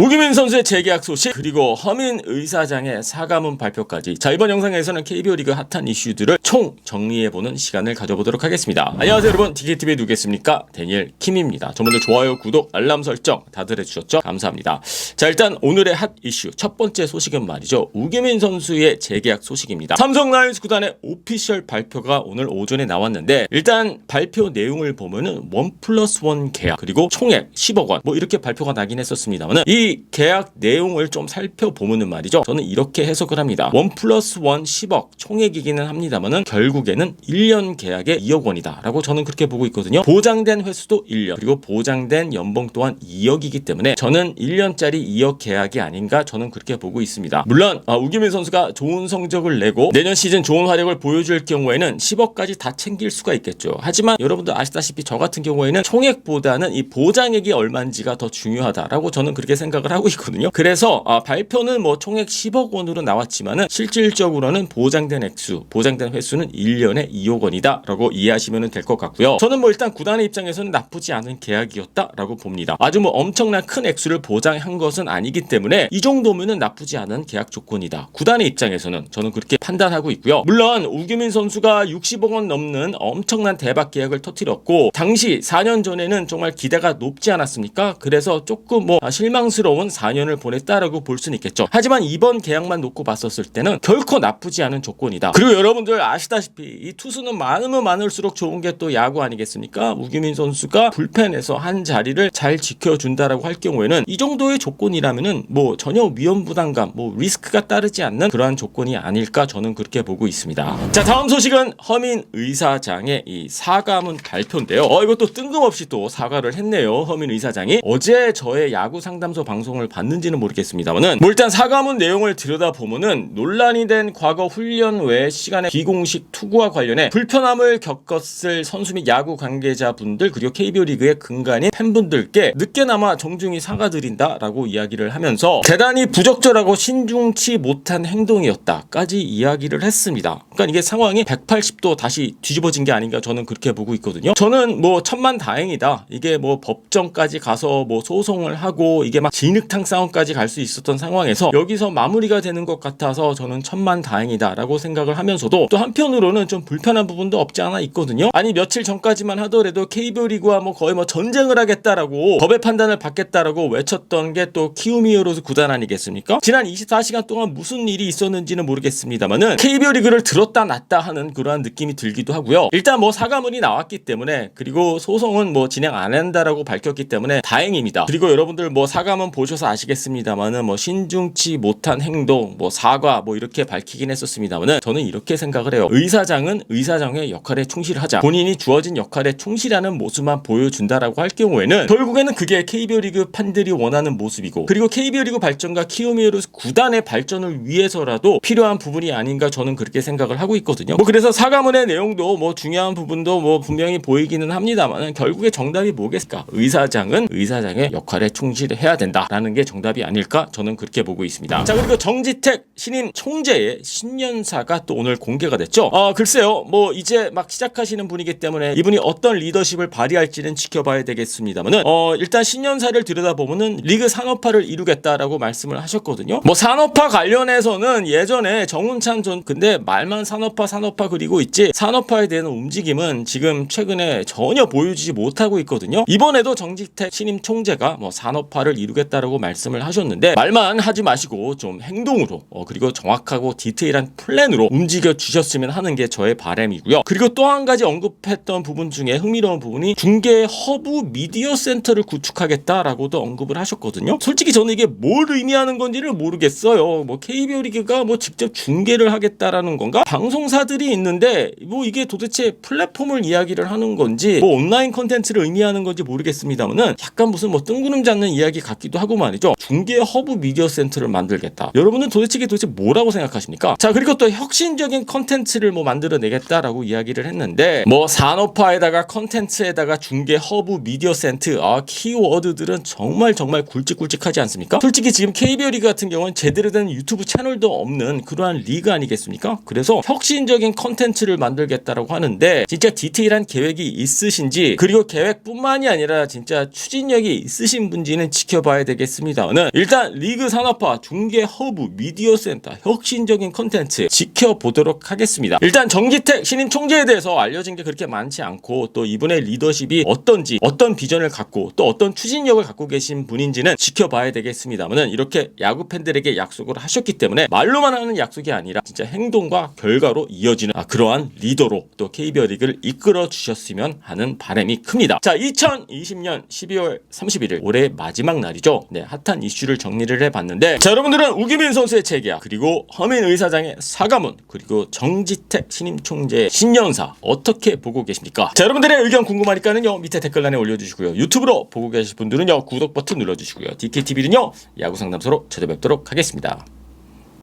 우규민 선수의 재계약 소식, 그리고 허민 의사장의 사과문 발표까지. 자, 이번 영상에서는 KBO 리그 핫한 이슈들을 총 정리해보는 시간을 가져보도록 하겠습니다. 안녕하세요 여러분, DKTV에 누구겠습니까? 데니엘 킴입니다. 저분들 좋아요, 구독, 알람 설정 다들 해주셨죠? 감사합니다. 자, 일단 오늘의 핫 이슈 첫 번째 소식은 말이죠, 우규민 선수의 재계약 소식입니다. 삼성 라이온즈 구단의 오피셜 발표가 오늘 오전에 나왔는데, 일단 발표 내용을 보면은 1+1 계약, 그리고 총액 10억 원 뭐 이렇게 발표가 나긴 했었습니다만은, 이 계약 내용을 좀 살펴보면은 말이죠, 저는 이렇게 해석을 합니다. 1+1 10억 총액이기는 합니다만은 결국에는 1년 계약에 2억 원이다 라고 저는 그렇게 보고 있거든요. 보장된 횟수도 1년, 그리고 보장된 연봉 또한 2억이기 때문에 저는 1년짜리 2억 계약이 아닌가, 저는 그렇게 보고 있습니다. 물론 우규민 선수가 좋은 성적을 내고 내년 시즌 좋은 활약을 보여줄 경우에는 10억까지 다 챙길 수가 있겠죠. 하지만 여러분들 아시다시피 저 같은 경우에는 총액보다는 이 보장액이 얼마인지가 더 중요하다라고 저는 그렇게 생각을 하고 있거든요. 그래서 발표는 뭐 총액 10억 원으로 나왔지만은 실질적으로는 보장된 액수, 보장된 횟수는 1년에 2억 원이다 라고 이해하시면 될 것 같고요. 저는 뭐 일단 구단의 입장에서는 나쁘지 않은 계약이었다 라고 봅니다. 아주 뭐 엄청난 큰 액수를 보장한 것은 아니기 때문에 이 정도면은 나쁘지 않은 계약 조건이다, 구단의 입장에서는 저는 그렇게 판단하고 있고요. 물론 우규민 선수가 60억 원 넘는 엄청난 대박 계약을 터뜨렸고, 당시 4년 전에는 정말 기대가 높지 않았습니까? 그래서 조금 뭐 실망스러운 4년을 보냈다라고 볼 수는 있겠죠. 하지만 이번 계약만 놓고 봤었을 때는 결코 나쁘지 않은 조건이다. 그리고 여러분들 아시다시피 이 투수는 많으면 많을수록 좋은 게 또 야구 아니겠습니까? 우규민 선수가 불펜에서 한 자리를 잘 지켜준다라고 할 경우에는 이 정도의 조건이라면은 뭐 전혀 위험 부담감, 뭐 리스크가 따르지 않는 그러한 조건이 아닐까, 저는 그렇게 보고 있습니다. 자, 다음 소식은 허민 의사장의 이 사과문 발표인데요. 이것도 뜬금없이 또 사과를 했네요. 허민 의사장이 어제 저의 야구 상담소 방송을 봤는지는 모르겠습니다만은, 뭐 일단 사과문 내용을 들여다보면은 논란이 된 과거 훈련 외 시간에 비공식 투구와 관련해 불편함을 겪었을 선수 및 야구 관계자분들, 그리고 KBO 리그의 근간인 팬분들께 늦게나마 정중히 사과드린다라고 이야기를 하면서 대단히 부적절하고 신중치 못한 행동이었다까지 이야기를 했습니다. 그러니까 이게 상황이 180도 다시 뒤집어진 게 아닌가, 저는 그렇게 보고 있거든요. 저는 뭐 천만다행이다, 이게 뭐 법정까지 가서 뭐 소송을 하고 이게 막 진흙탕 싸움까지 갈 수 있었던 상황에서 여기서 마무리가 되는 것 같아서 저는 천만다행이다 라고 생각을 하면서도, 또 한편으로는 좀 불편한 부분도 없지 않아 있거든요. 아니 며칠 전까지만 하더라도 KBO 리그와 뭐 거의 뭐 전쟁을 하겠다라고, 법의 판단을 받겠다라고 외쳤던 게 또 키움 히어로즈 구단 아니겠습니까? 지난 24시간 동안 무슨 일이 있었는지는 모르겠습니다만은 KBO 리그를 들었다 놨다 하는 그러한 느낌이 들기도 하고요. 일단 뭐 사과문이 나왔기 때문에, 그리고 소송은 뭐 진행 안 한다라고 밝혔기 때문에 다행입니다. 그리고 여러분들 뭐 사과문 보셔서 아시겠습니다만은 뭐 신중치 못한 행동, 뭐 사과 뭐 이렇게 밝히긴 했었습니다만은, 저는 이렇게 생각을 해요. 의사장은 의사장의 역할에 충실하자, 본인이 주어진 역할에 충실하는 모습만 보여준다라고 할 경우에는 결국에는 그게 KBO 리그 팬들이 원하는 모습이고, 그리고 KBO 리그 발전과 키움 히어로즈 구단의 발전을 위해서라도 필요한 부분이 아닌가, 저는 그렇게 생각을 하고 있거든요. 뭐 그래서 사과문의 내용도 뭐 중요한 부분도 뭐 분명히 보이기는 합니다만, 결국에 정답이 뭐겠습니까? 의사장은 의사장의 역할에 충실해야 된다라는 게 정답이 아닐까, 저는 그렇게 보고 있습니다. 자, 그리고 정지택 신임 총재의 신년사가 또 오늘 공개가 됐죠. 글쎄요, 뭐 이제 막 시작하시는 분이기 때문에 이분이 어떤 리더십을 발휘할지는 지켜봐야 되겠습니다만은, 일단 신년사를 들여다보면은 리그 산업화를 이루겠다라고 말씀을 하셨거든요. 뭐 산업화 관련해서는 예전에 정운찬 전, 근데 말만 산업화 그리고 있지 산업화에 대한 움직임은 지금 최근에 전혀 보여주지 못하고 있거든요. 이번에도 정지택 신임 총재가 뭐 산업화를 이루겠다라고 말씀을 하셨는데, 말만 하지 마시고 좀 행동으로 그리고 정확하고 디테일한 플랜으로 움직여 주셨으면 하는 게 저의 바람이고요. 그리고 또 한 가지 언급했던 부분 중에 흥미로운 부분이 중계 허브 미디어 센터를 구축하겠다라고도 언급을 하셨거든요. 솔직히 저는 이게 뭘 의미하는 건지를 모르겠어요. 뭐 KBO 리그가 뭐 직접 중계를 하겠다라는 건가? 방송사들이 있는데 뭐 이게 도대체 플랫폼을 이야기를 하는 건지 뭐 온라인 콘텐츠를 의미하는 건지 모르겠습니다만은, 약간 무슨 뭐 뜬구름 잡는 이야기 같기도 하고 말이죠. 중계 허브 미디어 센터를 만들겠다. 여러분은 도대체 이게 도대체 뭐라고 생각하십니까? 자, 그리고 또 혁신적인 콘텐츠를 뭐 만들어내겠다라고 이야기를 했는데, 뭐 산업화에다가 콘텐츠에다가 중계 허브 미디어 센터, 키워드들은 정말 굵직굵직 묵직하지 않습니까? 솔직히 지금 KBO 리그 같은 경우는 제대로 된 유튜브 채널도 없는 그러한 리그 아니겠습니까? 그래서 혁신적인 컨텐츠를 만들겠다라고 하는데 진짜 디테일한 계획이 있으신지, 그리고 계획뿐만이 아니라 진짜 추진력이 있으신 분지는 지켜봐야 되겠습니다만, 일단 리그 산업화, 중계 허브, 미디어 센터, 혁신적인 컨텐츠 지켜보도록 하겠습니다. 일단 정기택 신임 총재에 대해서 알려진 게 그렇게 많지 않고, 또 이분의 리더십이 어떤지, 어떤 비전을 갖고 또 어떤 추진력을 갖고 계신 분인지는 지켜봐야 되겠습니다만, 이렇게 야구 팬들에게 약속을 하셨기 때문에 말로만 하는 약속이 아니라 진짜 행동과 결과로 이어지는 그러한 리더로 또 KBO 리그를 이끌어 주셨으면 하는 바람이 큽니다. 자, 2020년 12월 31일 올해 마지막 날이죠. 네, 핫한 이슈를 정리를 해봤는데, 자, 여러분들은 우기민 선수의 재계약, 그리고 허민 의사장의 사과문, 그리고 정지택 신임 총재의 신년사 어떻게 보고 계십니까? 자, 여러분들의 의견 궁금하니까는요 밑에 댓글란에 올려주시고요, 유튜브로 보고 계실 분들은요 구독 버튼 눌러주시고요, DKTV는요 야구 상담소로 찾아뵙도록 하겠습니다.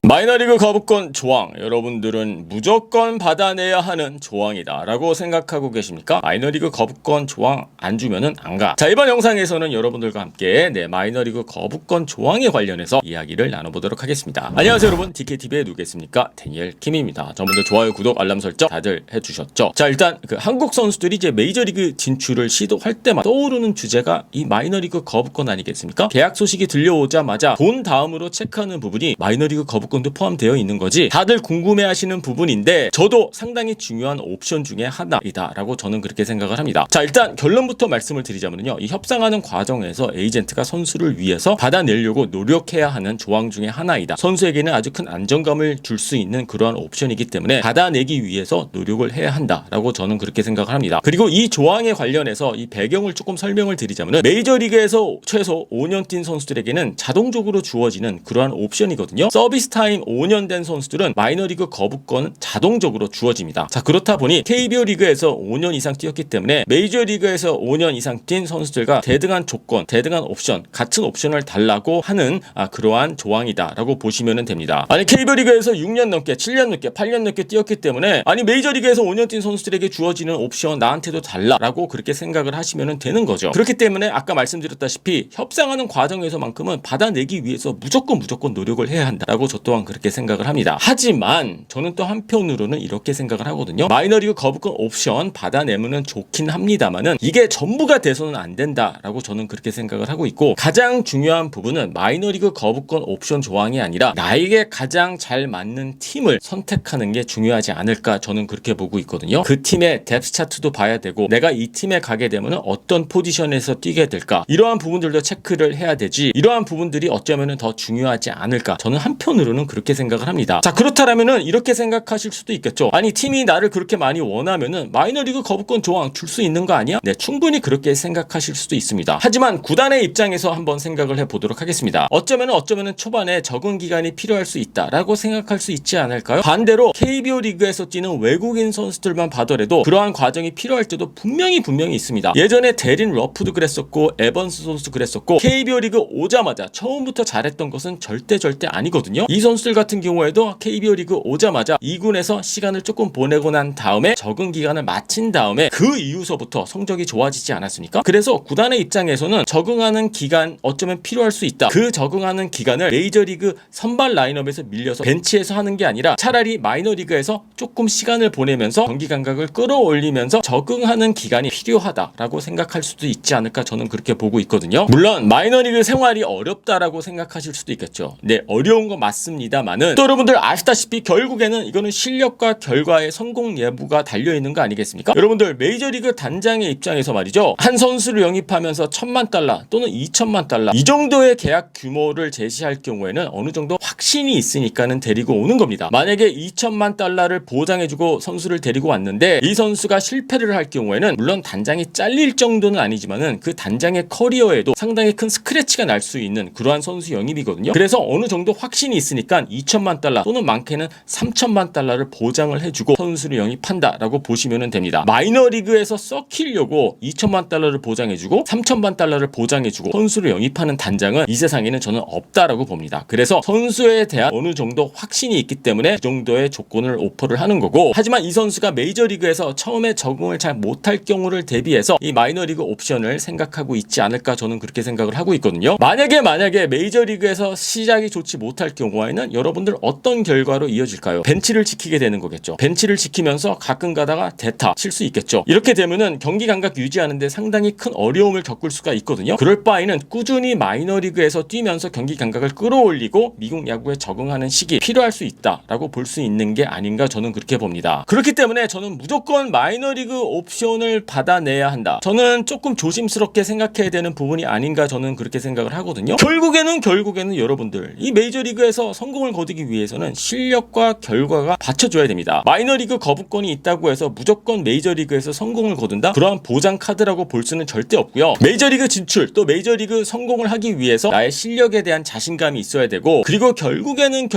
마이너리그 거부권 조항, 여러분들은 무조건 받아내야 하는 조항이다 라고 생각하고 계십니까? 마이너리그 거부권 조항 안 주면은 안 가. 자, 이번 영상에서는 여러분들과 함께 마이너리그 거부권 조항에 관련해서 이야기를 나눠보도록 하겠습니다. 안녕하세요 여러분, DKTV에 누구겠습니까? 데니엘 킴입니다. 저분들 좋아요, 구독, 알람 설정 다들 해주셨죠? 자, 일단 한국 선수들이 이제 메이저리그 진출을 시도할 때마다 떠오르는 주제가 이 마이너리그 거부권 아니겠습니까? 계약 소식이 들려오자마자 본 다음으로 체크하는 부분이 마이너리그 거부권도 포함되어 있는 거지, 다들 궁금해하시는 부분인데 저도 상당히 중요한 옵션 중에 하나이다 라고 저는 그렇게 생각을 합니다. 자, 일단 결론부터 말씀을 드리자면요, 이 협상하는 과정에서 에이전트가 선수를 위해서 받아내려고 노력해야 하는 조항 중에 하나이다. 선수에게는 아주 큰 안정감을 줄 수 있는 그러한 옵션이기 때문에 받아내기 위해서 노력을 해야 한다 라고 저는 그렇게 생각을 합니다. 그리고 이 조항에 관련해서 이 배경을 조금 설명을 드리자면, 메이저리그에서 최소 5년 뛴 선수들에게는 자동적으로 주어지는 그러한 옵션이거든요. 서비스 타임 5년 된 선수들은 마이너리그 거부권은 자동적으로 주어집니다. 자, 그렇다 보니 KBO 리그에서 5년 이상 뛰었기 때문에 메이저리그에서 5년 이상 뛴 선수들과 대등한 조건, 대등한 옵션, 같은 옵션을 달라고 하는 그러한 조항이다 라고 보시면 됩니다. 아니, KBO 리그에서 6년 넘게, 7년 넘게, 8년 넘게 뛰었기 때문에 아니 메이저리그에서 5년 뛴 선수들에게 주어지는 옵션 나한테도 달라라고 그렇게 생각을 하시면 되는 거죠. 그렇기 때문에 아까 말씀드렸다시피 협상하는 과정에서만큼은 받아내기 위해서 무조건 노력을 해야 한다라고 저 또한 그렇게 생각을 합니다. 하지만 저는 또 한편으로는 이렇게 생각을 하거든요. 마이너리그 거부권 옵션 받아내면 좋긴 합니다만은 이게 전부가 돼서는 안 된다라고 저는 그렇게 생각을 하고 있고, 가장 중요한 부분은 마이너리그 거부권 옵션 조항이 아니라 나에게 가장 잘 맞는 팀을 선택하는 게 중요하지 않을까, 저는 그렇게 보고 있거든요. 그 팀의 뎁스 차트도 봐야 되고, 내가 이 팀에 가게 되면 어떤 포지션에서 뛰게 될까, 이러한 부분들도 체크를 해야 되지, 이러한 부분들이 어쩌면 더 중요하지 않을까, 저는 한편으로는 그렇게 생각을 합니다. 자, 그렇다면은 이렇게 생각하실 수도 있겠죠. 아니, 팀이 나를 그렇게 많이 원하면은 마이너리그 거부권 조항 줄 수 있는 거 아니야? 네, 충분히 그렇게 생각하실 수도 있습니다. 하지만 구단의 입장에서 한번 생각을 해보도록 하겠습니다. 어쩌면은 초반에 적응 기간이 필요할 수 있다라고 생각할 수 있지 않을까요? 반대로 KBO 리그에서 뛰는 외국인 선수들만 봐더라도 그러한 과정이 필요할 때도 분명히 있습니다. 예전에 데린 러프도 그랬었고, 에번스 선수도 그랬었고, KBO 리그 오자마자 처음부터 잘했던 것은 절대 아니거든요. 이 선수들 같은 경우에도 KBO 리그 오자마자 2군에서 시간을 조금 보내고 난 다음에 적응 기간을 마친 다음에 그 이후서부터 성적이 좋아지지 않았습니까? 그래서 구단의 입장에서는 적응하는 기간 어쩌면 필요할 수 있다. 그 적응하는 기간을 메이저리그 선발 라인업에서 밀려서 벤치에서 하는 게 아니라 차라리 마이너리그에서 조금 시간을 보내면서 경기 감각을 끌어올리면서 적응하는 기간이 필요하다라고 생각할 수도 있지 않을까, 저는 그렇게 보고 있거든요. 물론 마이너리그 생활이 어렵다라고 생각하실 수도 있겠죠. 네, 어려운 거 맞습니다만은 또 여러분들 아시다시피 결국에는 이거는 실력과 결과의 성공 예부가 달려있는 거 아니겠습니까? 여러분들 메이저리그 단장의 입장에서 말이죠, 한 선수를 영입하면서 $10,000,000 또는 $2,000,000 이 정도의 계약 규모를 제시할 경우에는 어느 정도 확신이 있으니까는 데리고 오는 겁니다. 만약에 $2,000,000를 보장해주고 선수를 데리고 왔는데 이 선수가 실패를 할 경우에는 물론 단장이 잘릴 정도는 아니지만은 그 단장의 커리어에도 상당히 큰 스크래치가 날 수 있는 그러한 선수 영입이거든요. 그래서 어느 정도 확신이 있으니까 $2,000,000 또는 많게는 $3,000,000를 보장을 해주고 선수를 영입한다라고 보시면 됩니다. 마이너리그에서 썩히려고 $2,000,000를 보장해주고 $3,000,000를 보장해주고 선수를 영입하는 단장은 이 세상에는 저는 없다라고 봅니다. 그래서 선수 정도에 대한 어느 정도 확신이 있기 때문에 그 정도의 조건을 오퍼를 하는 거고, 하지만 이 선수가 메이저리그에서 처음에 적응을 잘 못할 경우를 대비해서 이 마이너리그 옵션을 생각하고 있지 않을까, 저는 그렇게 생각을 하고 있거든요. 만약에 메이저리그에서 시작이 좋지 못할 경우에는 여러분들 어떤 결과로 이어질까요? 벤치를 지키게 되는 거겠죠. 벤치를 지키면서 가끔 가다가 대타 칠 수 있겠죠. 이렇게 되면은 경기 감각 유지하는데 상당히 큰 어려움을 겪을 수가 있거든요. 그럴 바에는 꾸준히 마이너리그에서 뛰면서 경기 감각을 끌어올리고 미국 야구에 적응하는 시기 필요할 수 있다라고 볼 수 있는 게 아닌가, 저는 그렇게 봅니다. 그렇기 때문에 저는 무조건 마이너리그 옵션을 받아내야 한다. 저는 조금 조심스럽게 생각해야 되는 부분이 아닌가, 저는 그렇게 생각을 하거든요. 결국에는 여러분들 이 메이저리그에서 성공을 거두기 위해서는 실력과 결과가 받쳐줘야 됩니다. 마이너리그 거부권이 있다고 해서 무조건 메이저리그에서 성공을 거둔다? 그러한 보장 카드라고 볼 수는 절대 없고요. 메이저리그 진출, 또 메이저리그 성공을 하기 위해서 나의 실력에 대한 자신감이 있어야 되고, 그리고 결국에는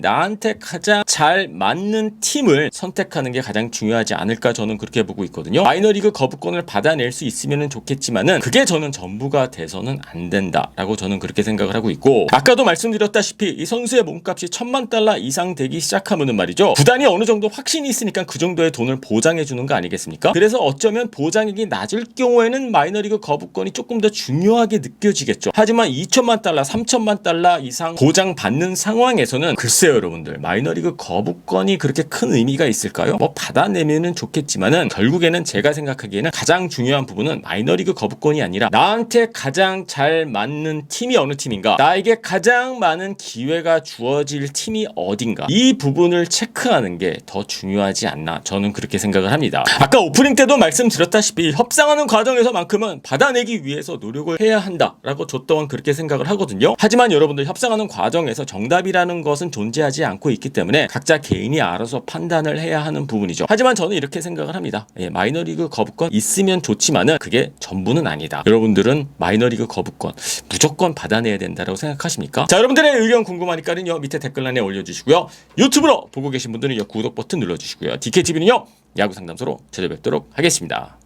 나한테 가장 잘 맞는 팀을 선택하는 게 가장 중요하지 않을까, 저는 그렇게 보고 있거든요. 마이너리그 거부권을 받아낼 수 있으면 좋겠지만은 그게 저는 전부가 돼서는 안 된다라고 저는 그렇게 생각을 하고 있고, 아까도 말씀드렸다시피 이 선수의 몸값이 $10,000 이상 되기 시작하면은 말이죠, 구단이 어느 정도 확신이 있으니까 그 정도의 돈을 보장해 주는 거 아니겠습니까? 그래서 어쩌면 보장액이 낮을 경우에는 마이너리그 거부권이 조금 더 중요하게 느껴지겠죠. 하지만 $2,000,000, $3,000,000 이상 보장받는 상황에서는 글쎄요 여러분들, 마이너리그 거부권이 그렇게 큰 의미가 있을까요? 뭐 받아내면은 좋겠지만은 결국에는 제가 생각하기에는 가장 중요한 부분은 마이너리그 거부권이 아니라 나한테 가장 잘 맞는 팀이 어느 팀인가, 나에게 가장 많은 기회가 주어질 팀이 어딘가, 이 부분을 체크하는 게 더 중요하지 않나, 저는 그렇게 생각을 합니다. 아까 오프닝 때도 말씀드렸다시피 협상하는 과정에서만큼은 받아내기 위해서 노력을 해야 한다라고 저 또한 그렇게 생각을 하거든요. 하지만 여러분들, 협상하는 과정에서 정답이라는 것은 존재하지 않고 있기 때문에 각자 개인이 알아서 판단을 해야 하는 부분이죠. 하지만 저는 이렇게 생각을 합니다. 마이너리그 거부권 있으면 좋지만은 그게 전부는 아니다. 여러분들은 마이너리그 거부권 무조건 받아내야 된다고 생각하십니까? 자, 여러분들의 의견 궁금하니까는요 밑에 댓글란에 올려주시고요. 유튜브로 보고 계신 분들은 구독 버튼 눌러주시고요. DKTV는요 야구 상담소로 찾아뵙도록 하겠습니다.